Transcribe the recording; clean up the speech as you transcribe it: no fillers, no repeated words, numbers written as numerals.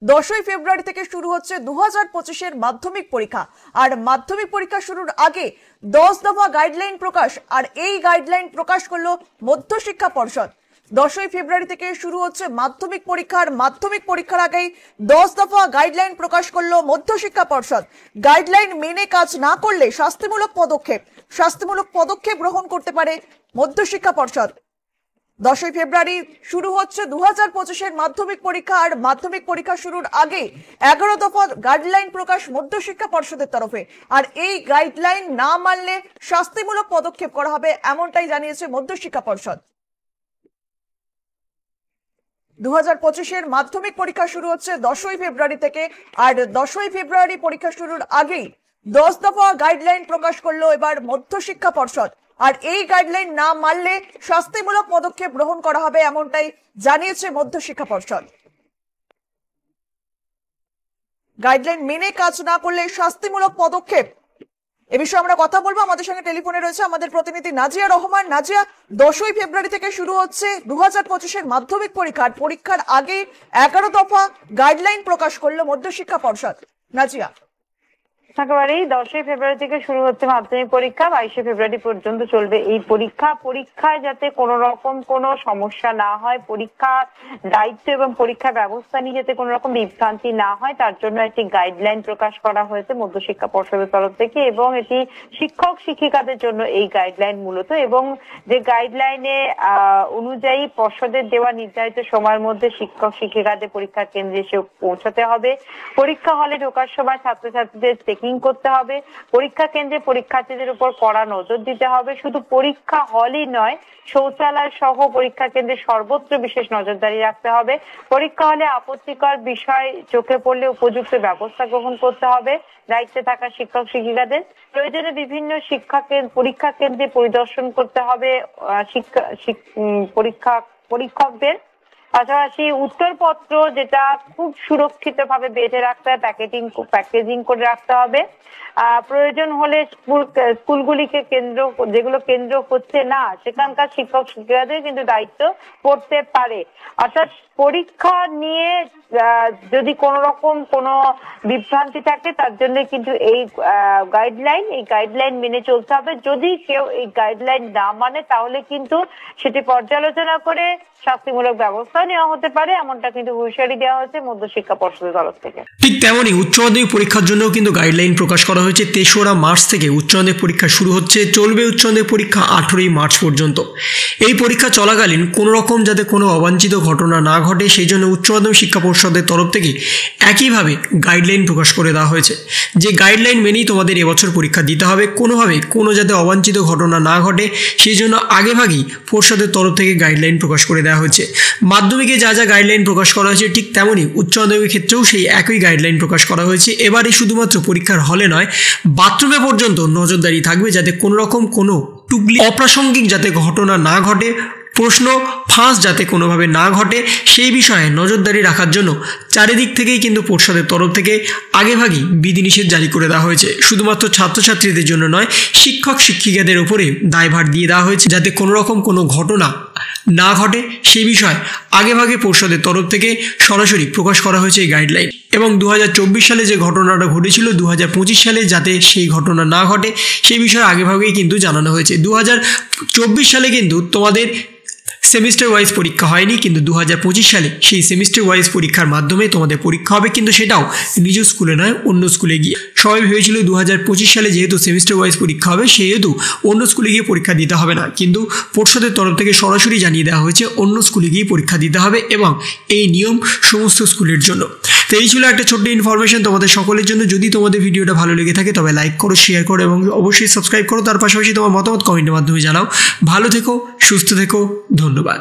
10ই ফেব্রুয়ারি থেকে শুরু হচ্ছে 2025-এর মাধ্যমিক পরীক্ষা। আর মাধ্যমিক পরীক্ষা শুরুর আগে 10 দফা গাইডলাইন প্রকাশ, আর এই গাইডলাইন প্রকাশ করলো মধ্যশিক্ষা পর্ষদ। 10ই ফেব্রুয়ারি থেকে শুরু হচ্ছে মাধ্যমিক পরীক্ষা, আর মাধ্যমিক পরীক্ষার আগেই 10 দফা গাইডলাইন প্রকাশ করলো মধ্যশিক্ষা পর্ষদ। গাইডলাইন মেনে কাজ না করলে শাস্তিমূলক পদক্ষেপ গ্রহণ করতে পারে মধ্যশিক্ষা পর্ষদ। 10ই ফেব্রুয়ারি শুরু হচ্ছে 2025-এর মাধ্যমিক পরীক্ষা, আর মাধ্যমিক পরীক্ষা শুরুর আগে 11 দফা গাইডলাইন প্রকাশ মধ্যশিক্ষা পর্ষদের তরফে। আর এই গাইডলাইন না মানলে শাস্তিমূলক পদক্ষেপ করা হবে, এমনটাই জানিয়েছে মধ্যশিক্ষা পর্ষদ। 2025-এর মাধ্যমিক পরীক্ষা শুরু হচ্ছে 10ই ফেব্রুয়ারি থেকে, আর 10ই ফেব্রুয়ারি পরীক্ষা শুরুর আগেই 10 দফা গাইডলাইন প্রকাশ করলো এবার মধ্যশিক্ষা পর্ষদ। আর এই গাইডলাইন না মানলে শাস্তিমূলক পদক্ষেপ গ্রহণ করা হবে, এমনটাই জানিয়েছে মধ্যশিক্ষা পর্ষদ। গাইডলাইন মেনে কাজ না করলে শাস্তিমূলক পদক্ষেপ, এ বিষয়ে আমরা কথা বলবো। আমাদের সঙ্গে টেলিফোনে রয়েছে আমাদের প্রতিনিধি নাজিয়া রহমান। নাজিয়া, 10ই ফেব্রুয়ারি থেকে শুরু হচ্ছে 2025-এর মাধ্যমিক পরীক্ষা, পরীক্ষার আগে 11 দফা গাইডলাইন প্রকাশ করলো মধ্যশিক্ষা পর্ষদ। নাজিয়া, একেবারেই 10ই ফেব্রুয়ারি থেকে শুরু হচ্ছে মাধ্যমিক পরীক্ষা, 22শে ফেব্রুয়ারি পর্যন্ত চলবে এই পরীক্ষায় যাতে কোনো রকম কোনো সমস্যা না হয়, পরীক্ষার দায়িত্ব এবং পরীক্ষা ব্যবস্থা নিয়ে যাতে কোনো রকম বিভ্রান্তি না হয়, তার জন্য একটি গাইডলাইন প্রকাশ করা হয়েছে মধ্যশিক্ষা পর্ষদের তরফ থেকে। এবং এটি শিক্ষক শিক্ষিকাদের জন্য এই গাইডলাইন মূলত, এবং যে গাইডলাইনে অনুযায়ী পর্ষদের দেওয়া নির্ধারিত সময়ের মধ্যে শিক্ষক শিক্ষিকাদের পরীক্ষা কেন্দ্রে এসে পৌঁছাতে হবে। পরীক্ষা হলে ঢোকার সময় ছাত্রছাত্রীদের করতে হবে, পরীক্ষা কেন্দ্রে পরীক্ষার্থীদের উপর কড়া নজর দিতে হবে। শুধু পরীক্ষা হলই নয়, শৌচালয় সহ পরীক্ষা কেন্দ্রে সর্বত্র বিশেষ নজরদারি রাখতে হবে। পরীক্ষা হলে আপত্তিকর বিষয় চোখে পড়লে উপযুক্ত ব্যবস্থা গ্রহণ করতে হবে দায়িত্বে থাকা শিক্ষক শিক্ষিকাদের। প্রয়োজনে বিভিন্ন পরীক্ষা কেন্দ্রে পরিদর্শন করতে হবে পরীক্ষকদের। পাশাপাশি উত্তরপত্র যেটা খুব সুরক্ষিত ভাবে বেঁধে রাখতে হবে, প্যাকেজিং করে রাখতে হবে। প্রয়োজন হলে স্কুলগুলিকে যেগুলো কেন্দ্র হচ্ছে না সেখানকার শিক্ষক শিক্ষিকাদের কিন্তু দায়িত্ব পড়তে পারে। অর্থাৎ পরীক্ষা নিয়ে যদি কোন রকম কোনো বিভ্রান্তি থাকে তার জন্য কিন্তু এই গাইডলাইন মেনে চলতে হবে। যদি কেউ এই গাইডলাইন না মানে তাহলে কিন্তু সেটি পর্যালোচনা করে শাস্তিমূলক ব্যবস্থা নেওয়া হতে পারে, এমনটা কিন্তু হুঁশিয়ারি দেওয়া হয়েছে মধ্যশিক্ষা পর্ষদের তরফ থেকে। ঠিক তেমনই উচ্চ মাধ্যমিক পরীক্ষার জন্য কিন্তু গাইডলাইন প্রকাশ করা হয়েছে। 3রা মার্চ থেকে উচ্চ মাধ্যমিক পরীক্ষা শুরু হচ্ছে, চলবে উচ্চ মাধ্যমিক পরীক্ষা 18ই মার্চ পর্যন্ত। এই পরীক্ষা চলাকালীন কোনো রকম যাতে কোনো অবাঞ্ছিত ঘটনা না ঘটে সেই জন্য উচ্চ মাধ্যমিক শিক্ষা পর্ষদের তরফ থেকে একইভাবে গাইডলাইন প্রকাশ করে দেওয়া হয়েছে, যে গাইডলাইন মেনেই তোমাদের এবছর পরীক্ষা দিতে হবে। কোনোভাবে কোনো যাতে অবাঞ্ছিত ঘটনা না ঘটে সেই জন্য আগেভাগেই পর্ষদের তরফ থেকে গাইডলাইন প্রকাশ করে দেওয়া হয়েছে। মাধ্যমিকে যা যা গাইডলাইন প্রকাশ করা হয়েছে ঠিক তেমনই উচ্চ মাধ্যমিকের ক্ষেত্রেও সেই একই গাইডলাইন প্রকাশ করা হয়েছে। এবারে শুধুমাত্র পরীক্ষার হলে নয়, বাথরুমে পর্যন্ত নজরদারি থাকবে যাতে কোনো রকম কোনো টুকলি অপ্রাসঙ্গিক যাতে ঘটনা না ঘটে, প্রশ্ন ফাঁস যাতে কোনোভাবে না ঘটে সেই বিষয়ে নজরদারি রাখার জন্য চারিদিক থেকেই কিন্তু পর্ষদের তরফ থেকে আগেভাগেই বিধিনিষেধ জারি করে দেওয়া হয়েছে। শুধুমাত্র ছাত্রছাত্রীদের জন্য নয়, শিক্ষক শিক্ষিকাদের উপরে দায়ভার দিয়ে দেওয়া হয়েছে যাতে কোনো রকম কোনো ঘটনা না ঘটে সেই বিষয়ে আগেভাগে পর্ষদের তরফ থেকে সরাসরি প্রকাশ করা হয়েছে এই গাইডলাইন। এবং 2024 সালে যে ঘটনাটা ঘটেছিল 2025 সালে যাতে সেই ঘটনা না ঘটে সেই বিষয়ে আগেভাগেই কিন্তু জানানো হয়েছে। 2024 সালে কিন্তু তোমাদের সেমিস্টার ওয়াইজ পরীক্ষা হয়নি, কিন্তু 2025 সালে সেই সেমিস্টার ওয়াইজ পরীক্ষার মাধ্যমে তোমাদের পরীক্ষা হবে, কিন্তু সেটাও নিজ স্কুলে নয় অন্য স্কুলে গিয়ে। সবাই ভেবেছিল 2025 সালে যেহেতু সেমিস্টার ওয়াইজ পরীক্ষা হবে সেহেতু অন্য স্কুলে গিয়ে পরীক্ষা দিতে হবে না, কিন্তু পর্ষদের তরফ থেকে সরাসরি জানিয়ে দেওয়া হয়েছে অন্য স্কুলে গিয়ে পরীক্ষা দিতে হবে, এবং এই নিয়ম সমস্ত স্কুলের জন্য। তো এই ছিল একটা ছোট্ট ইনফরমেশন তোমাদের সকলের জন্য। যদি তোমাদের ভিডিওটা ভালো লেগে থাকে তবে লাইক করো, শেয়ার করো এবং অবশ্যই সাবস্ক্রাইব করো। তার পাশাপাশি তোমার মতামত কমেন্টের মাধ্যমে জানাও। ভালো থেকো, সুস্থ থেকো, ধন্যবাদ।